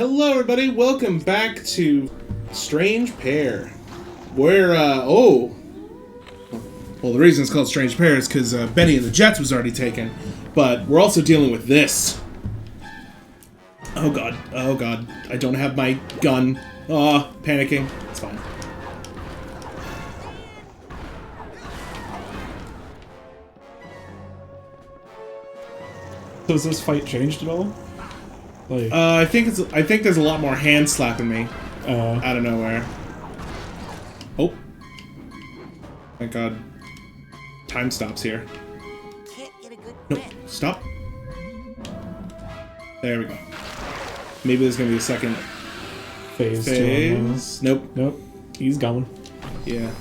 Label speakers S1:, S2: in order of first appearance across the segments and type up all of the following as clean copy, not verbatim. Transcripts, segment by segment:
S1: Hello everybody, welcome back to Strange Pear. Where, well, the reason it's called Strange Pear is because Benny and the Jets was already taken, but we're also dealing with this. Oh god, I don't have my gun. Panicking. It's fine.
S2: So has this fight changed at all? Like,
S1: I think there's a lot more hand slapping me out of nowhere. Oh, thank God! Time stops here. No, stop. There we go. Maybe there's gonna be a second phase.
S2: Nope. He's gone.
S1: Yeah.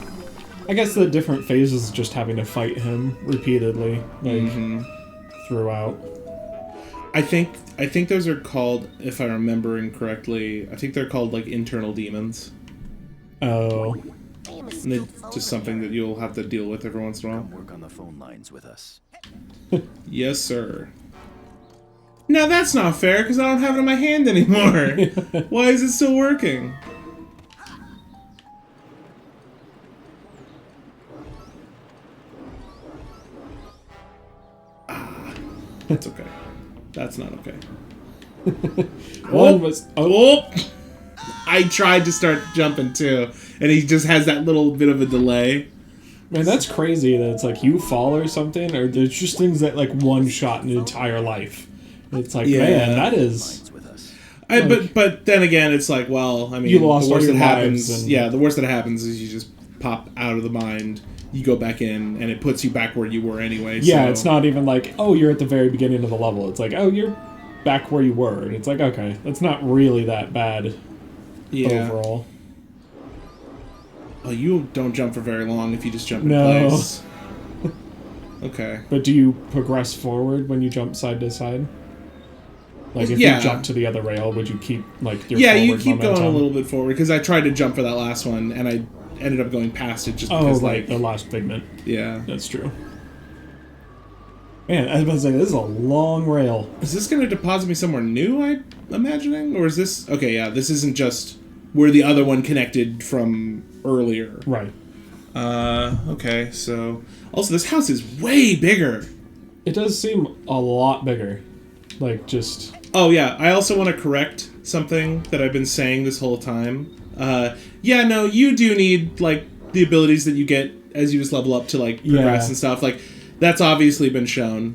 S2: I guess the different phases is just having to fight him repeatedly, like throughout.
S1: I think those are called, if I'm remembering correctly, I think they're called like internal demons.
S2: Oh.
S1: And they're just something that you'll have to deal with every once in a while.
S3: Work on the phone lines with us.
S1: Yes, sir. Now that's not fair because I don't have it in my hand anymore. Why is it still working? That's okay. That's not okay.
S2: One was
S1: I tried to start jumping too, and he just has that little bit of a delay.
S2: Man, that's crazy that it's like you fall or something, or there's just things that like one shot an entire life. It's like, man, that is.
S1: But then again, it's like, well, I mean,
S2: you lost
S1: the worst
S2: all
S1: that
S2: your
S1: happens.
S2: lives and...
S1: Yeah, the worst that happens is you just pop out of the mind. You go back in, and it puts you back where you were anyway.
S2: Yeah,
S1: so.
S2: It's not even like, oh, you're at the very beginning of the level. It's like, oh, you're back where you were. And it's like, okay, that's not really that bad overall.
S1: Oh, you don't jump for very long if you just jump in place. Okay.
S2: But do you progress forward when you jump side to side? Like, if you jump to the other rail, would you keep, like, your forward
S1: you keep
S2: momentum?
S1: going a little bit forward, because I tried to jump for that last one, and I ended up going past it just because, like...
S2: the last figment.
S1: Yeah.
S2: That's true. Man, I was about to say, this is a long rail.
S1: Is this going to deposit me somewhere new, I'm imagining? Or is this... Okay, yeah, this isn't just where the other one connected from earlier.
S2: Right.
S1: Okay, so... Also, this house is way bigger!
S2: It does seem a lot bigger. Like, just...
S1: Oh, yeah, I also want to correct something that I've been saying this whole time. Yeah, no, you do need, like, the abilities that you get as you just level up to, like, progress and stuff. Like, that's obviously been shown.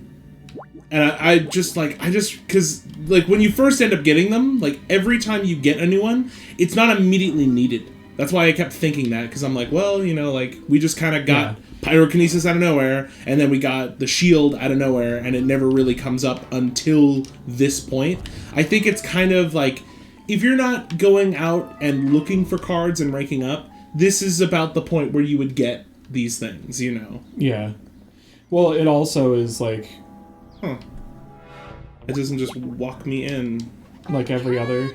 S1: And I just, because, like, when you first end up getting them, like, every time you get a new one, it's not immediately needed. That's why I kept thinking that, because I'm like, well, you know, like, we just kind of got pyrokinesis out of nowhere, and then we got the shield out of nowhere, and it never really comes up until this point. I think it's kind of like, if you're not going out and looking for cards and ranking up, this is about the point where you would get these things, you know?
S2: Yeah. Well, it also is like...
S1: Huh. It doesn't just walk me in.
S2: Like every other...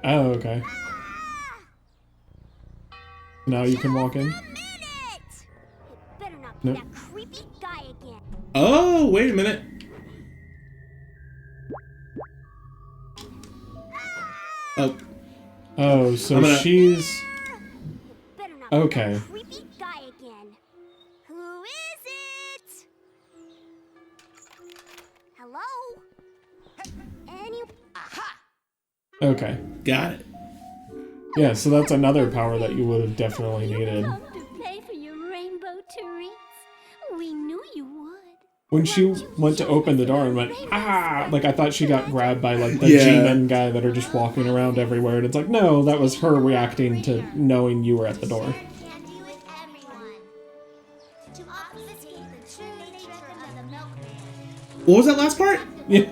S2: Oh, okay. Now you can walk in? Nope.
S1: Oh, wait a minute.
S2: Oh, so she's... Okay.
S4: Who is it? Hello?
S2: Okay.
S1: Got it.
S2: Yeah, so that's another power that you would have definitely needed.
S4: Come to pay for your rainbow treats? We knew you would.
S2: When she went to open the door and went, ah! Like, I thought she got grabbed by, like, the G-Men guy that are just walking around everywhere. And it's like, no, that was her reacting to knowing you were at the door.
S1: What was that last part?
S2: Yeah.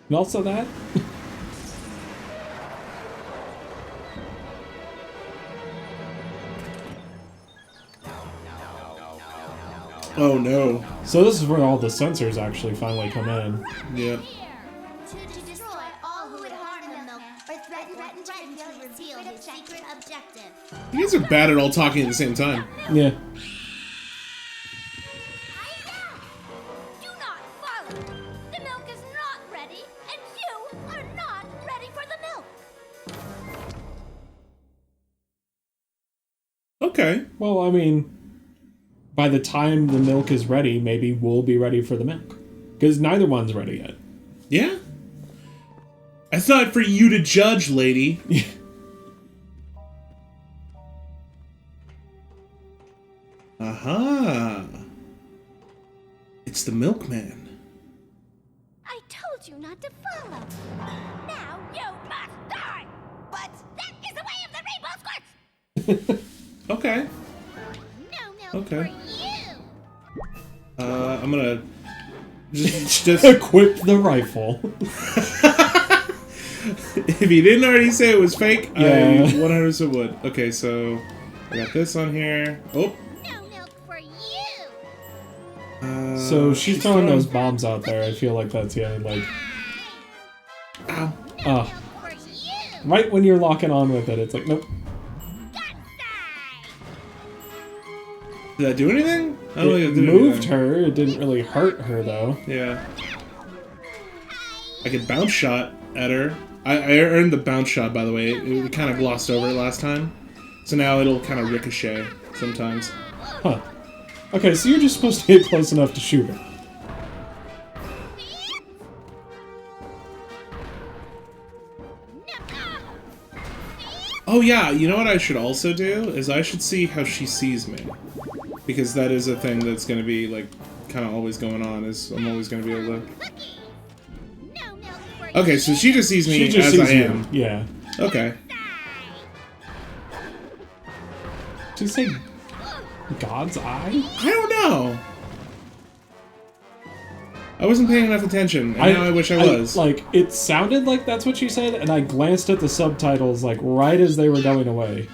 S2: And also that?
S1: Oh no.
S2: So this is where all the sensors actually finally come in.
S1: Yeah.
S5: To destroy all who would harm the milk or threaten to reveal his secret objective.
S1: You guys are bad at all talking at the same time.
S2: Yeah.
S4: Do not follow. The milk is not ready, and you are not
S1: Okay.
S2: Well, I mean, by the time the milk is ready, maybe we'll be ready for the milk. Because neither one's ready yet.
S1: Yeah. That's not for you to judge, lady. Aha. It's the milkman.
S4: I told you not to follow. Now you must die. But that is the way of the rainbow squirts.
S1: Okay.
S4: No milk
S1: Okay.
S4: for you.
S1: I'm gonna just
S2: Equip the rifle.
S1: if he didn't already say it was fake,
S2: Yeah.
S1: I 100% would. Okay, so I got this on here. Oh.
S4: No milk for you.
S2: So she's throwing those bombs out there. I feel like that's, yeah, like...
S1: Ow.
S2: Oh.
S4: Milk for you.
S2: Right when you're locking on with it, it's like, nope.
S1: Did that do anything? I don't think
S2: It
S1: it did
S2: moved
S1: anything.
S2: her. It didn't really hurt her, though.
S1: Yeah. I could bounce shot at her. I earned the bounce shot, by the way. It kind of glossed over it last time. So now it'll kind of ricochet sometimes.
S2: Huh. Okay, so you're just supposed to get close enough to shoot her.
S1: Oh yeah, you know what I should also do? Is I should see how she sees me. Because that is a thing that's going to be, like, kind of always going on, is I'm always going to be able to...
S4: No milk for you.
S1: Okay, so she just sees me
S2: She just
S1: as I
S2: sees you.
S1: am.
S2: Yeah.
S1: Okay.
S2: Did you say God's eye?
S1: I don't know. I wasn't paying enough attention, and now I wish I was.
S2: Like, it sounded like that's what she said, and I glanced at the subtitles, like, right as they were going away.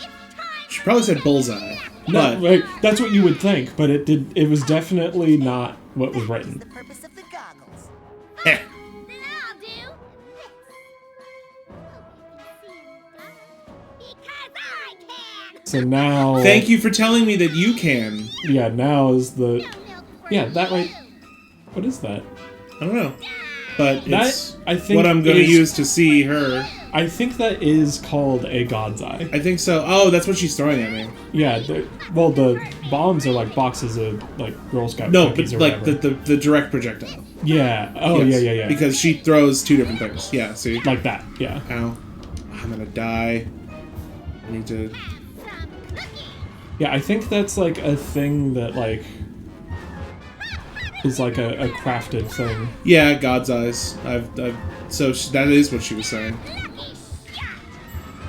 S1: She probably said bullseye.
S2: No,
S1: But
S2: like, that's what you would think, but it was definitely not what was written.
S5: The purpose of the goggles.
S1: eh.
S4: Then I'll do this. Because I can.
S2: So now...
S1: Thank you for telling me that you can.
S2: Yeah, now is the...
S4: No milk for
S2: Yeah,
S4: you.
S2: that right... What is that?
S1: I don't know. But
S2: That,
S1: it's
S2: I think,
S1: what I'm going to
S2: is-
S1: use to see her.
S2: I think that is called a God's eye.
S1: I think so. Oh, that's what she's throwing at me.
S2: Yeah, well, the bombs are like boxes of, like, Girl Scout
S1: No, but
S2: cookies or
S1: like
S2: whatever.
S1: the direct projectile.
S2: Yeah, oh,
S1: Yes.
S2: yeah.
S1: Because she throws two different things. Yeah, see?
S2: Like that, yeah.
S1: Ow. I'm going to die. I need to...
S2: Yeah, I think that's, like, a thing that, like, is like a crafted thing.
S1: Yeah, God's eyes. So that is what she was saying.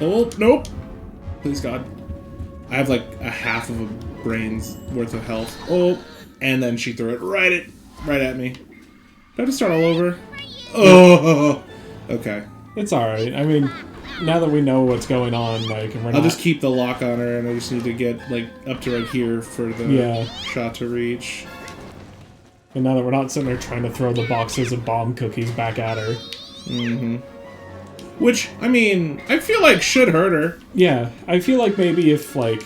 S1: Oh, nope. Please, God. I have like a half of a brain's worth of health. Oh, and then she threw it right at me. Do I have to start all over? Oh, okay.
S2: It's alright. I mean, now that we know what's going on, like, and we're
S1: I'll
S2: not...
S1: just keep the lock on her, and I just need to get like up to right here for the
S2: Yeah.
S1: shot to reach.
S2: And now that we're not sitting there trying to throw the boxes of bomb cookies back at her.
S1: Mm-hmm. Which, I mean, I feel like should hurt her.
S2: Yeah, I feel like maybe if, like...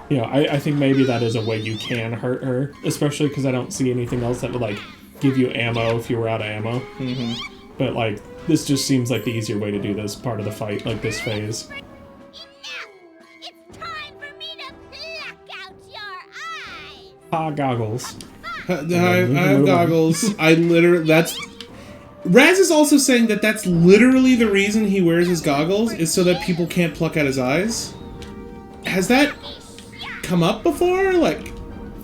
S2: You know, I think maybe that is a way you can hurt her. Especially because I don't see anything else that would, like, give you ammo if you were out of ammo.
S1: Mm-hmm.
S2: But, like, this just seems like the easier way to do this part of the fight, like this phase.
S4: Enough! It's time for me to pluck out your eyes.
S2: Ah, goggles.
S1: I have goggles. I literally... That's... Raz is also saying that that's literally the reason he wears his goggles, is so that people can't pluck out his eyes. Has that come up before? Like,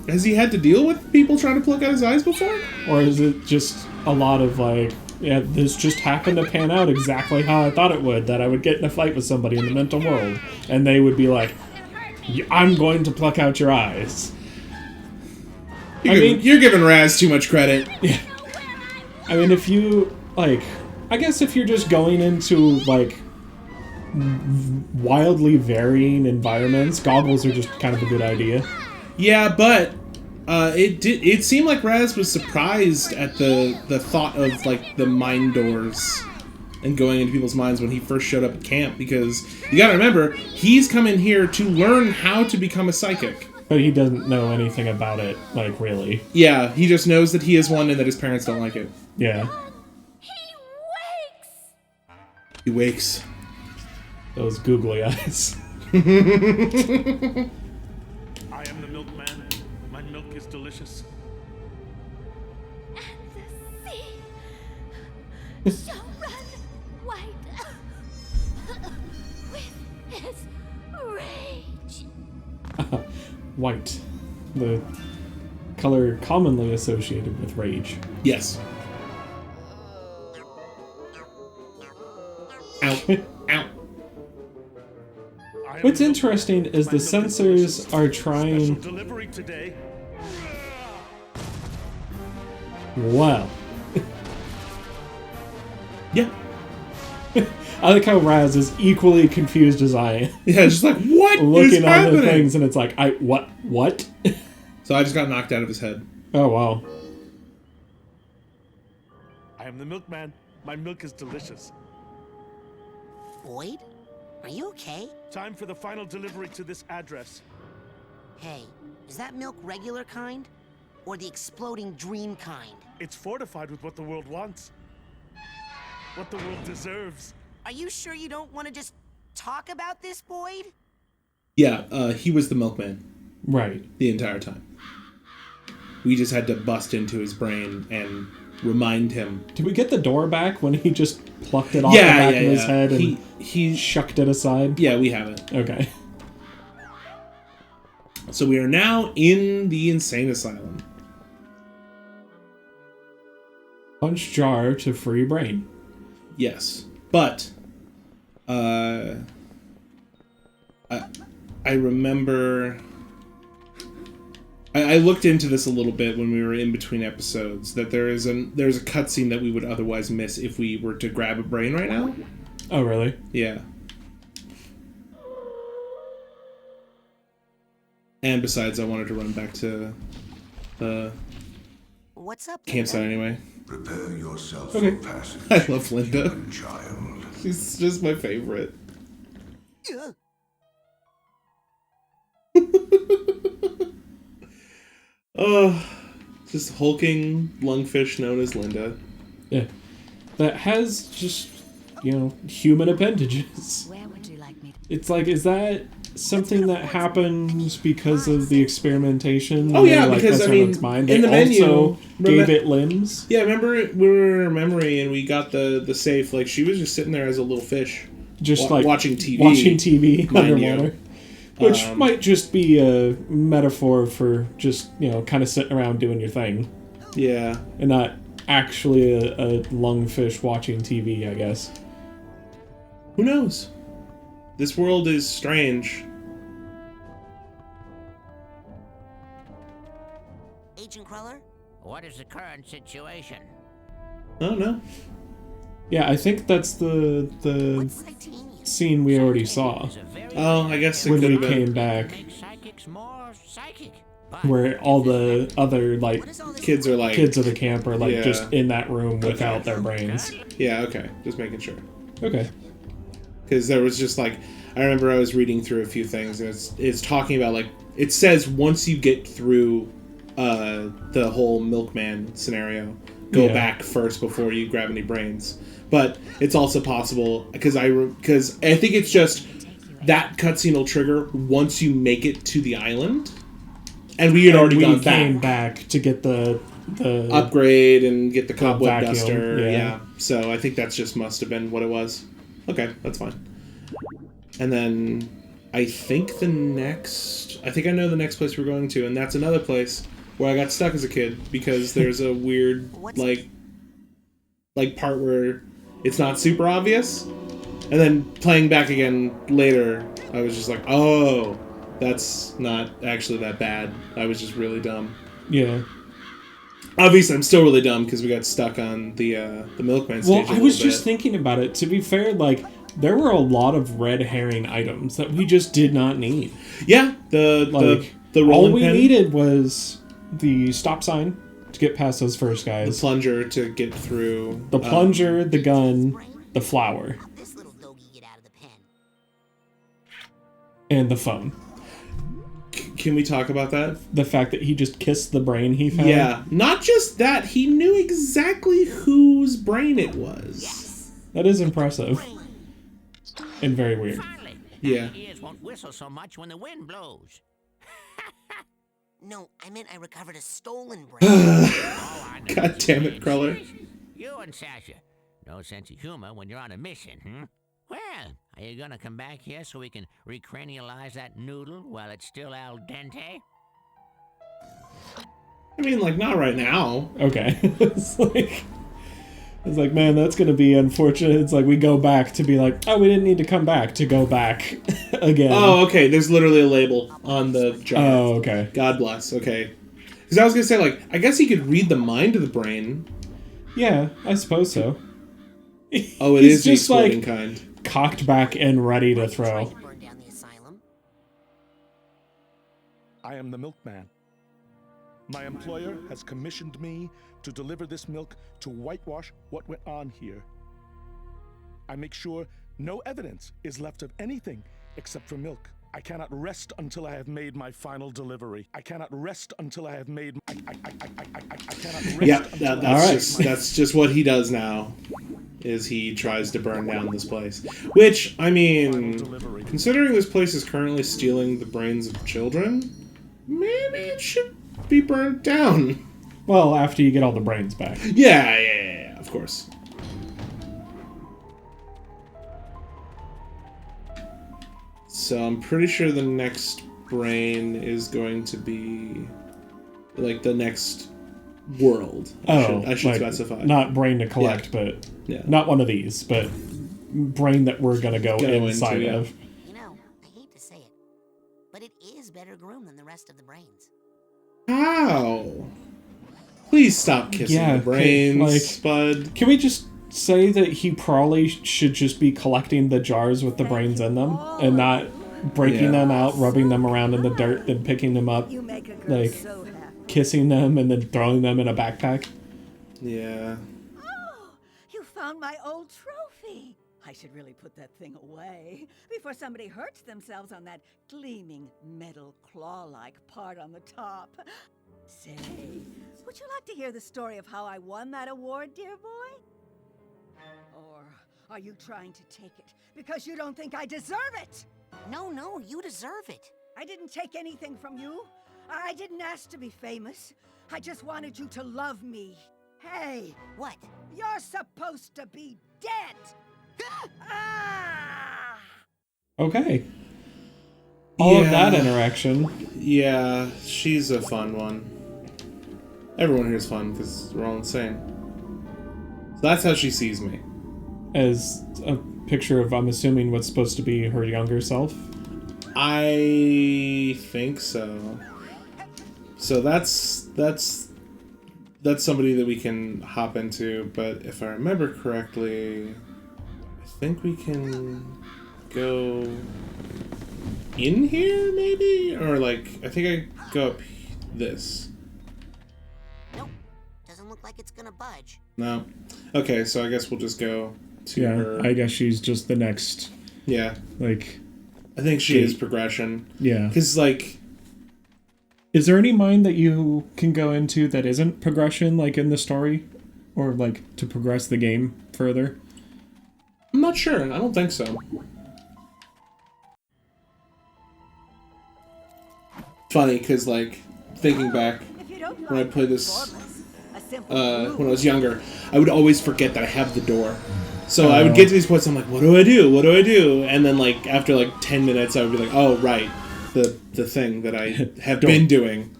S1: has he had to deal with people trying to pluck out his eyes before?
S2: Or is it just a lot of, like, yeah, this just happened to pan out exactly how I thought it would, that I would get in a fight with somebody in the mental world, and they would be like, I'm going to pluck out your eyes.
S1: You're giving Raz too much credit.
S2: Yeah. I mean, if you, like, I guess if you're just going into, like, wildly varying environments, goggles are just kind of a good idea.
S1: Yeah, but it seemed like Raz was surprised at the thought of, like, the mind doors and going into people's minds when he first showed up at camp, because you gotta remember, he's come in here to learn how to become a psychic.
S2: But he doesn't know anything about it, like, really.
S1: Yeah, he just knows that he is one and that his parents don't like it.
S2: Yeah.
S4: He wakes.
S1: He wakes.
S2: Those googly eyes.
S6: I am the milkman. My milk is delicious.
S4: And the sea shall run white with his rage.
S2: White. The color commonly associated with rage.
S1: Yes. Ow. Ow.
S6: I am
S2: What's
S6: the milkman.
S2: interesting is
S6: My
S2: the
S6: milk is
S2: sensors
S6: delicious.
S2: are
S6: Special
S2: trying...
S6: delivery today.
S2: Well.
S1: Yeah.
S2: I like how Raz is equally confused as I am.
S1: Yeah, just like, what is
S2: Looking on
S1: happening?
S2: the things and it's like, what?
S1: So I just got knocked out of his head.
S2: Oh, wow.
S6: I am the milkman. My milk is delicious.
S7: Boyd? Are you okay?
S6: Time for the final delivery to this address.
S7: Hey, is that milk regular kind? Or the exploding dream kind?
S6: It's fortified with what the world wants. What the world deserves.
S7: Are you sure you don't want to just talk about this, Boyd?
S1: Yeah, he was the milkman
S2: Right.
S1: the entire time. We just had to bust into his brain and remind him.
S2: Did we get the door back when he just plucked it off the back of his head and
S1: he
S2: shucked it aside?
S1: Yeah, we have it.
S2: Okay.
S1: So we are now in the insane asylum.
S2: Punch jar to free brain.
S1: Yes, but I remember I looked into this a little bit when we were in between episodes that there's a cutscene that we would otherwise miss if we were to grab a brain right now.
S2: Oh, really?
S1: Yeah. And besides, I wanted to run back to the
S7: What's up,
S1: campsite anyway.
S8: Prepare yourself
S1: Okay.
S8: for passage.
S1: I love Linda.
S8: human child.
S1: She's just my favorite.
S7: Ugh.
S1: Oh, just hulking lungfish known as Linda.
S2: Yeah. That has just, human appendages.
S7: Where would you like me to...
S2: It's like, is that something that happens because of the experimentation?
S1: Oh, yeah,
S2: They,
S1: because,
S2: mess
S1: I
S2: around
S1: mean,
S2: its mind?
S1: in
S2: They
S1: the menu,
S2: also gave it limbs?
S1: Yeah, remember we were in a memory and we got the safe. Like, she was just sitting there as a little fish.
S2: Just
S1: watching TV.
S2: Watching TV
S1: mind you.
S2: underwater. Which might just be a metaphor for just, kind of sitting around doing your thing.
S1: Yeah.
S2: And not actually a lungfish watching TV, I guess.
S1: Who knows? This world is strange.
S7: Agent Cruller?
S9: What is the current situation?
S1: I don't know.
S2: Yeah, I think that's the
S7: What's Titanium?
S2: scene we already saw.
S9: It's a very
S1: Oh, I guess it
S2: When
S1: could
S2: we
S1: have been.
S2: came back.
S9: make psychics more psychic. But
S2: Where all the other,
S7: What is all this...
S1: Kids are like.
S2: kids of the camp are,
S1: Yeah.
S2: just in that room without their brains.
S1: Yeah, okay. Just making sure.
S2: Okay.
S1: Because there was just like. I remember I was reading through a few things and it's talking about like. It says once you get through the whole milkman scenario, go
S2: Yeah.
S1: back first before you grab any brains. But it's also possible because I think it's just that cutscene will trigger once you make it to the island, and we had already
S2: we
S1: gone
S2: came
S1: back,
S2: back to get the
S1: upgrade and get the cobweb
S2: vacuum,
S1: duster.
S2: yeah.
S1: Yeah, so I think that's just must have been what it was. Okay, that's fine. And then I think I know the next place we're going to, and that's another place where I got stuck as a kid because there's a weird like part where it's not super obvious, and then playing back again later, I was just like, oh, that's not actually that bad. I was just really dumb.
S2: Yeah.
S1: Obviously, I'm still really dumb because we got stuck on the milkman stage.
S2: Well, I was just thinking about it. To be fair, there were a lot of red herring items that we just did not need.
S1: Yeah, the rolling
S2: all we
S1: pin,
S2: needed was the stop sign to get past those first
S1: the
S2: guys,
S1: plunger to get through,
S2: the plunger, the gun, the flower,
S7: This little doggy get out of the pen.
S2: and the phone.
S1: Can we talk about that?
S2: The fact that he just kissed the brain he found.
S1: Yeah, not just that, he knew exactly whose brain it was.
S2: That is impressive. And very weird.
S9: finally,
S1: Yeah.
S9: Ears won't whistle so much when the wind blows.
S7: No, I meant I recovered a stolen brain.
S9: Oh, I know
S1: God
S9: what you
S1: damn it,
S9: mean.
S1: Cruller.
S9: You and Sasha. No sense of humor when you're on a mission, hmm? Well, are you gonna come back here so we can recranialize that noodle while it's still al dente?
S1: I mean, like, not right now.
S2: Okay. It's like, man, that's gonna be unfortunate. It's like we go back to be like, oh, we didn't need to come back to go back again.
S1: Oh, okay. There's literally a label on the jar.
S2: Oh, okay.
S1: God bless. Okay. Because I was gonna say, like, I guess he could read the mind of the brain.
S2: Yeah, I suppose so.
S1: Oh, it
S2: He's
S1: is the
S2: just
S1: exploding
S2: like
S1: kind.
S2: cocked back and ready to throw.
S7: Tried to burn down the asylum.
S6: I am the milkman. My employer has commissioned me to deliver this milk to whitewash what went on here. I make sure no evidence is left of anything except for milk. I cannot rest until I have made my final delivery. I cannot rest until I have made. I cannot rest.
S1: Yeah,
S6: until
S1: that's just what he does now. Is he tries to burn down this place? Which, I mean, considering this place is currently stealing the brains of children, maybe it should be burnt down.
S2: Well, after you get all the brains back.
S1: Yeah, of course. So I'm pretty sure the next brain is going to be like the next world. I should
S2: like,
S1: specify.
S2: Not brain to collect, but not one of these, but brain that we're gonna go inside of.
S7: You know, I hate to say it, but it is better groomed than the rest of the brains.
S1: How? Please stop kissing the brains, Spud.
S2: Can we just say that he probably should just be collecting the jars with the brains in them and not breaking them out, rubbing them around in the dirt, then picking them up, like kissing them and then throwing them in a backpack?
S1: Yeah.
S10: Oh, you found my old trophy. I should really put that thing away before somebody hurts themselves on that gleaming metal claw-like part on the top. Say, would you like to hear the story of how I won that award, dear boy? Or are you trying to take it because you don't think I deserve it?
S7: No, you deserve it.
S10: I didn't take anything from you. I didn't ask to be famous. I just wanted you to love me. Hey!
S7: What?
S10: You're supposed to be dead! Ah!
S2: Okay. All of that interaction.
S1: Yeah, she's a fun one. Everyone here is fun because we're all insane. So that's how she sees me.
S2: As a picture of, I'm assuming, what's supposed to be her younger self?
S1: I think so. So that's somebody that we can hop into, but if I remember correctly, I think we can go in here, maybe? Or, like, I think I go up this.
S7: Nope. Doesn't look like it's gonna budge.
S1: No. Okay, so I guess we'll just go to her.
S2: I guess she's just the next.
S1: Yeah.
S2: Like,
S1: I think she is progression.
S2: Yeah.
S1: Because, like...
S2: Is there any mind that you can go into that isn't progression, like, in the story? Or, like, to progress the game further?
S1: I'm not sure. I don't think so. Funny, because, like, thinking back, when I played this, when I was younger, I would always forget that I have the door. So I would get to these points, I'm like, what do I do? What do I do? And then, like, after, like, 10 minutes, I would be like, oh, right. The thing that I have been doing.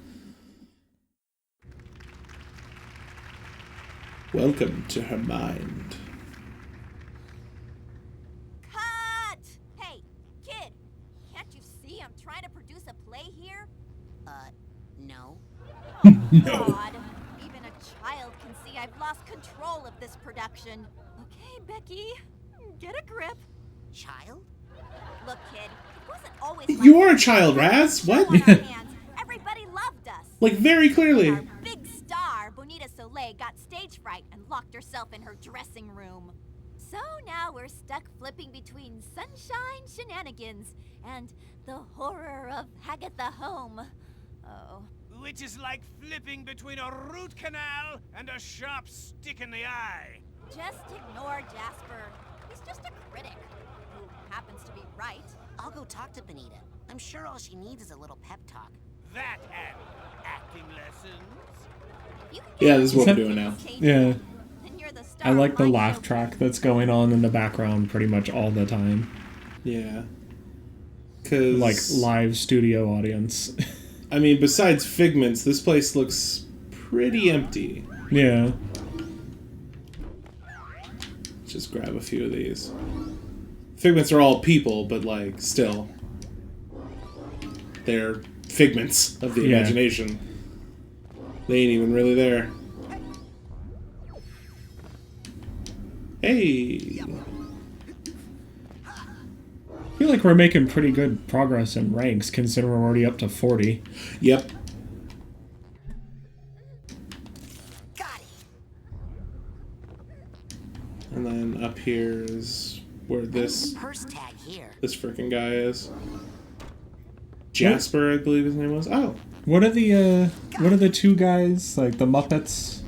S1: Welcome to her mind.
S4: Cut! Hey, kid, can't you see I'm trying to produce a play here?
S7: No.
S1: No.
S4: God, even a child can see I've lost control of this production. Okay, Becky, get a grip.
S7: Child?
S4: Look, kid, it wasn't always
S1: You are a child, Raz. What?
S4: Everybody loved us.
S1: Like, very clearly.
S4: Our big star, Bonita Soleil, got stage fright and locked herself in her dressing room. So now we're stuck flipping between sunshine shenanigans and the horror of Hagatha Home. Oh.
S11: Which is like flipping between a root canal and a sharp stick in the eye.
S4: Just ignore Jasper. He's just a critic who happens to be right.
S7: I'll go talk to Bonita. I'm sure all she needs is a little pep talk.
S11: That and acting lessons.
S1: Yeah, this is what we're doing now.
S2: Yeah.
S4: Then you're the star
S2: I like
S4: of
S2: the
S4: my
S2: laugh
S4: show.
S2: track that's going on in the background pretty much all the time.
S1: Yeah. Cause
S2: Like live studio audience.
S1: I mean, besides Figments, this place looks pretty empty.
S2: Yeah.
S1: Just grab a few of these. Figments are all people, but like still, they're figments of the imagination. They ain't even really there. Hey.
S2: I feel like we're making pretty good progress in ranks, considering we're already up to 40.
S1: Yep.
S7: Got it.
S1: And then up here is where this
S7: Purse tag here.
S1: frickin' guy is. Jasper, I believe his name was. Oh.
S2: What are the two guys, like the Muppets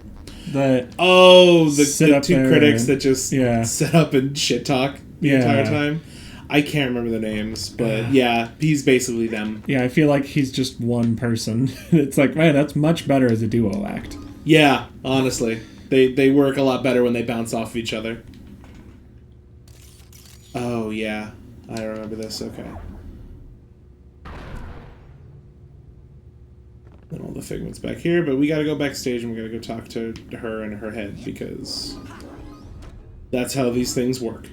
S2: that
S1: the two critics
S2: and,
S1: that just sit up and shit talk the entire time? I can't remember the names, but yeah, he's basically them.
S2: Yeah, I feel like he's just one person. It's like, man, that's much better as a duo act.
S1: Yeah, honestly. They work a lot better when they bounce off of each other. Oh, yeah. I remember this. Okay. And all the Figments back here, but we gotta go backstage and we gotta go talk to her in her head, because that's how these things work.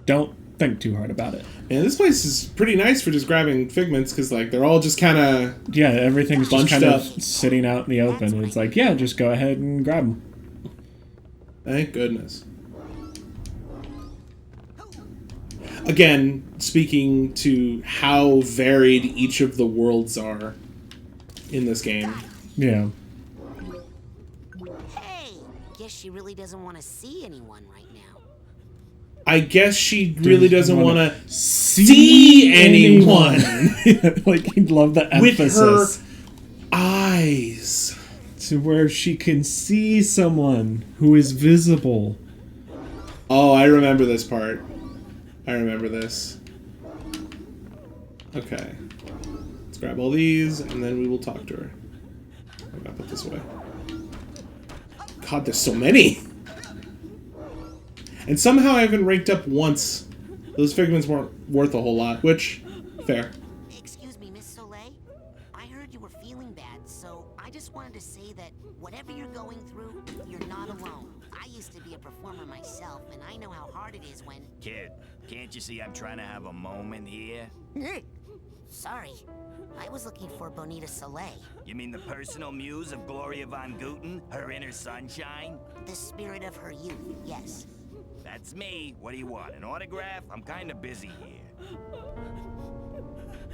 S2: Don't think too hard about it.
S1: And this place is pretty nice for just grabbing Figments, because like they're all just kind of
S2: everything's just kind
S1: up.
S2: of sitting out in the open. It's like, yeah, just go ahead and grab them.
S1: Thank goodness. Again, speaking to how varied each of the worlds are in this game.
S2: Yeah.
S7: Hey, guess she really doesn't want to see anyone right now.
S1: I guess she really doesn't want to see anyone.
S2: Like, he'd love the emphasis.
S1: With her eyes.
S2: To where she can see someone who is visible.
S1: Oh, I remember this part. I remember this. Okay. Let's grab all these, and then we will talk to her. I gotta put this away. God, there's so many! And somehow I haven't ranked up once. Those Figments weren't worth a whole lot, which, fair.
S7: Excuse me, Miss Soleil. I heard you were feeling bad, so I just wanted to say that whatever you're going through, you're not alone. I used to be a performer myself, and I know how hard it is when...
S3: Kid, can't you see I'm trying to have a moment here?
S7: Sorry. I was looking for Bonita Soleil.
S3: You mean the personal muse of Gloria von Guten, her inner sunshine?
S7: The spirit of her youth, yes.
S3: That's me. What do you want, an autograph? I'm kind of busy here.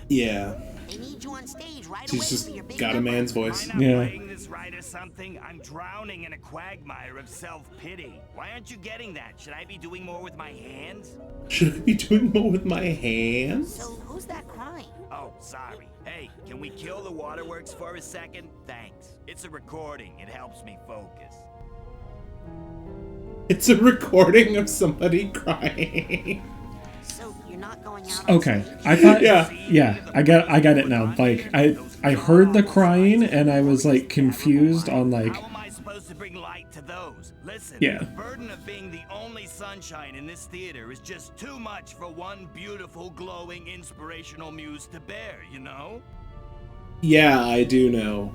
S1: Yeah.
S7: They need you on stage right
S1: She's
S7: away
S1: just
S7: for your big
S1: got a
S7: number.
S1: man's voice.
S3: Am I not playing this right or something? I'm drowning in a quagmire of self-pity. Why aren't you getting that? Should I be doing more with my hands?
S1: Should I be doing more with my hands?
S7: So who's that crying?
S3: Oh, sorry. Hey, can we kill the waterworks for a second? Thanks. It's a recording. It helps me focus.
S1: It's a recording of somebody crying.
S7: So you're not going out.
S2: Okay, I thought.
S1: Yeah.
S2: I got it now. Like, I heard the crying and I was like confused on like.
S3: How am I supposed to bring light to those? Listen,
S2: Yeah.
S3: the burden of being the only sunshine in this theater is just too much for one beautiful, glowing, inspirational muse to bear, you know?
S1: Yeah, I do know.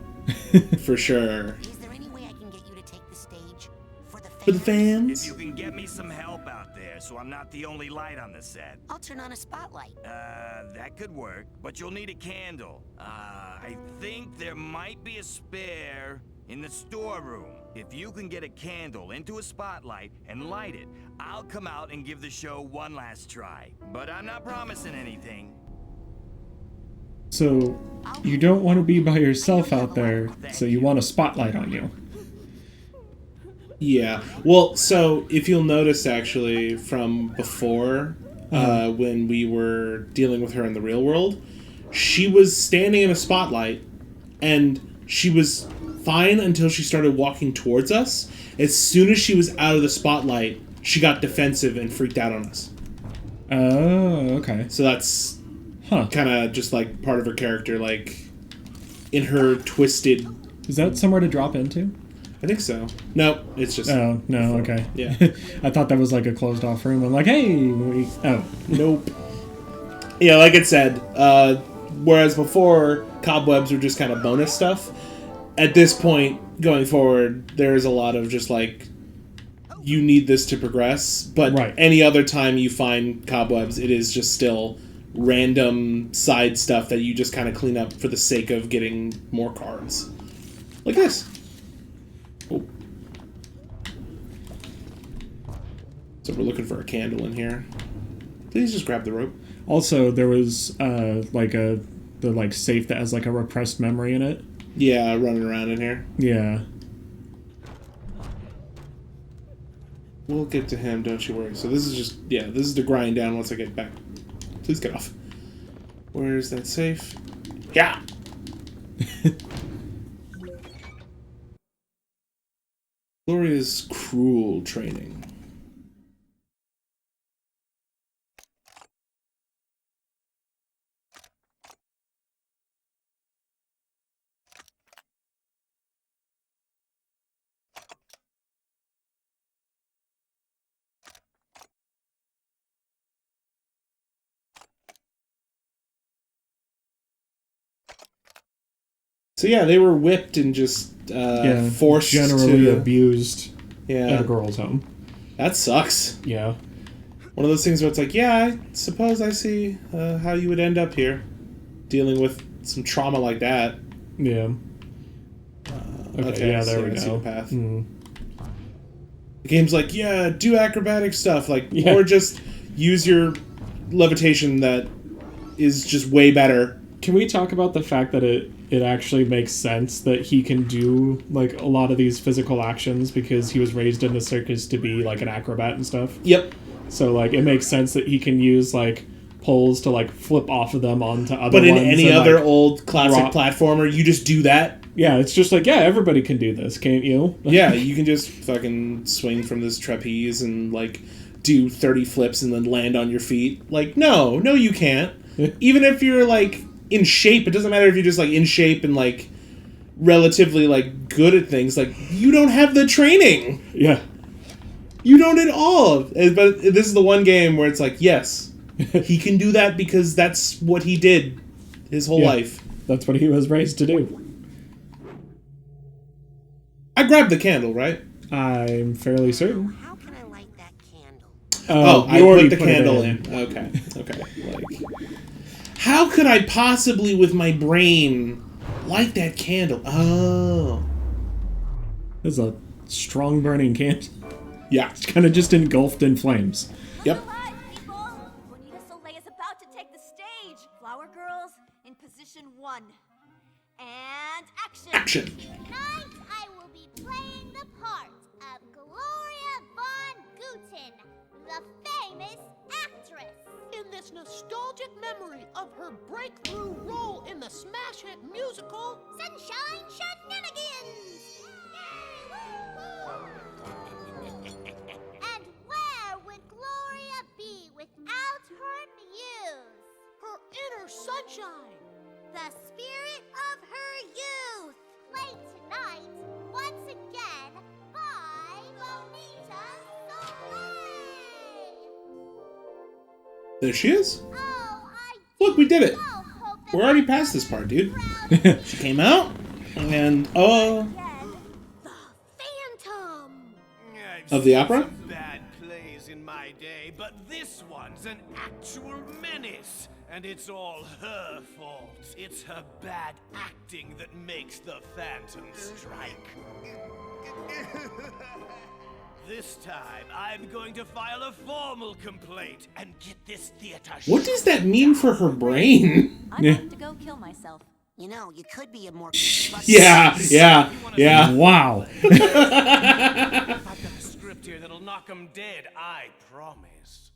S1: For sure.
S7: Is there any way I can get you to take the stage for the fans?
S1: For the fans?
S3: If you can get me some help out there so I'm not the only light on the set.
S7: I'll turn on a spotlight.
S3: That could work, but you'll need a candle. I think there might be a spare in the storeroom. If you can get a candle into a spotlight and light it, I'll come out and give the show one last try. But I'm not promising anything.
S2: So, you don't want to be by yourself out there, so you want a spotlight on you.
S1: Yeah. Well, so if you'll notice actually from before, when we were dealing with her in the real world, she was standing in a spotlight and she was fine until she started walking towards us. As soon as she was out of the spotlight, she got defensive and freaked out on us.
S2: Oh, okay.
S1: So that's kind of just like part of her character, like in her twisted.
S2: Is that somewhere to drop into?
S1: I think so. No, it's just.
S2: Oh no, okay.
S1: Yeah,
S2: I thought that was like a closed off room. I'm like, hey,
S1: nope. Yeah, like it said. Whereas before, cobwebs were just kind of bonus stuff. At this point, going forward, there's a lot of just like, you need this to progress. But any other time you find cobwebs, it is just still random side stuff that you just kind of clean up for the sake of getting more cards. Like this. Oh. So we're looking for a candle in here. Please just grab the rope.
S2: Also, there was the safe that has like a repressed memory in it.
S1: Yeah, running around in here.
S2: Yeah.
S1: We'll get to him, don't you worry. So this is just, this is the grind down once I get back. Please get off. Where's that safe? Yeah! Gloria's cruel training. So yeah, they were whipped and just forced
S2: generally
S1: to
S2: abused at a
S1: Yeah.
S2: girl's home.
S1: That sucks.
S2: Yeah.
S1: One of those things where it's like, yeah, I suppose I see how you would end up here, dealing with some trauma like that.
S2: Yeah. Okay, yeah, there
S1: so
S2: we
S1: I see
S2: go.
S1: the path.
S2: Mm.
S1: The game's like, yeah, do acrobatic stuff, or just use your levitation that is just way better.
S2: Can we talk about the fact that it actually makes sense that he can do like a lot of these physical actions because he was raised in the circus to be like an acrobat and stuff?
S1: Yep.
S2: So like it makes sense that he can use like poles to like flip off of them onto other
S1: But in
S2: ones
S1: any
S2: and,
S1: other
S2: like,
S1: old classic platformer, you just do that.
S2: Yeah, it's just like, yeah, everybody can do this, can't you?
S1: Yeah, you can just fucking swing from this trapeze and like do 30 flips and then land on your feet. Like, no, you can't. Even if you're like in shape, it doesn't matter if you're just like in shape and like relatively like good at things. Like, you don't have the training.
S2: Yeah.
S1: You don't at all. But this is the one game where it's like, yes, he can do that because that's what he did his whole life.
S2: That's what he was raised to do.
S1: I grabbed the candle, right?
S2: I'm fairly certain.
S7: How can I light that candle?
S1: I
S2: already
S1: put the candle in. Okay. Like, how could I possibly, with my brain, light that candle? Oh.
S2: There's a strong burning candle.
S1: Yeah.
S2: It's kind of just engulfed in flames.
S1: Yep.
S4: Bonita Soleil is about to take the stage. Flower girls, in position 1. And action!
S1: Action!
S5: Tonight, I will be playing the part of Gloria von Guten, the famous actress.
S12: In this nostalgic memory of her breakthrough role in the smash hit musical
S5: Sunshine Shenanigans! And where would Gloria be without her muse?
S12: Her inner sunshine!
S5: The spirit of her youth! Played tonight, once again, by Bonita Soleil!
S1: There she is.
S5: Oh,
S1: Look, we did it. We're already past this part, dude. She came out, and
S12: Phantom!
S1: Of the opera?
S11: Some bad plays in my day, but this one's an actual menace. And it's all her fault. It's her bad acting that makes the Phantom strike. This time, I'm going to file a formal complaint and get this theater shut.
S1: What does that mean for her brain?
S4: I'm going to go kill myself.
S7: You know, you could be a more...
S1: Yeah.
S2: Wow.
S11: I've got a script here that'll knock 'em dead, I promise.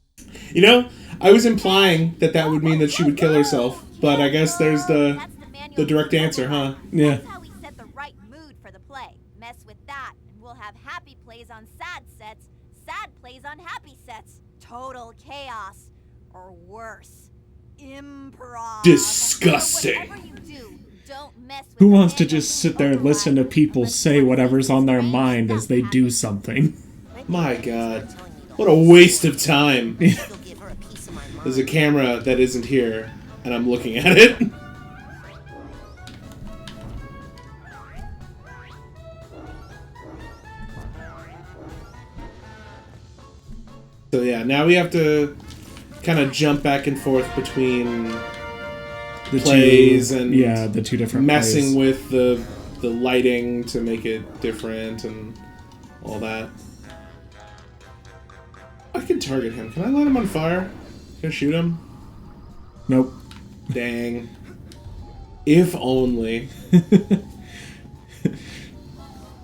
S1: You know, I was implying that would mean that she would kill herself, but I guess there's the direct answer, huh?
S2: Yeah.
S4: That's how we set the right mood for the play. Mess with that, and we'll have happy plays on sad sets, sad plays on happy sets. Total chaos. Or worse, improv.
S1: Disgusting.
S4: Whatever you do, don't mess with
S2: Who
S4: the
S2: wants to
S4: fandom
S2: just sit there and listen to people say whatever's on their mind as they do something?
S1: My God. What a waste of time. There's a camera that isn't here, and I'm looking at it. So yeah, now we have to kind of jump back and forth between the plays and
S2: the two different
S1: messing
S2: plays.
S1: with the lighting to make it different and all that. I can target him. Can I light him on fire? Can I shoot him?
S2: Nope.
S1: Dang. If only.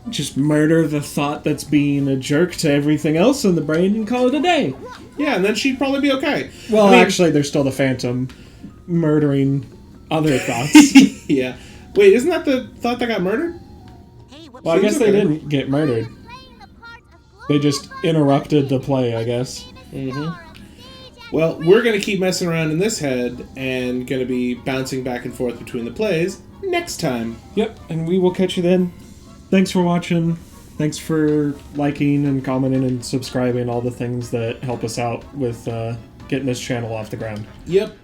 S2: Just murder the thought that's being a jerk to everything else in the brain and call it a day.
S1: Yeah, and then she'd probably be okay.
S2: Well,
S1: I mean,
S2: actually, there's still the Phantom murdering other thoughts.
S1: Yeah. Wait, isn't that the thought that got murdered?
S2: Well, I guess they didn't get murdered. They just interrupted the play, I guess.
S1: Mm-hmm. Well, we're going to keep messing around in this head and going to be bouncing back and forth between the plays next time.
S2: Yep, and we will catch you then. Thanks for watching. Thanks for liking and commenting and subscribing, all the things that help us out with getting this channel off the ground.
S1: Yep.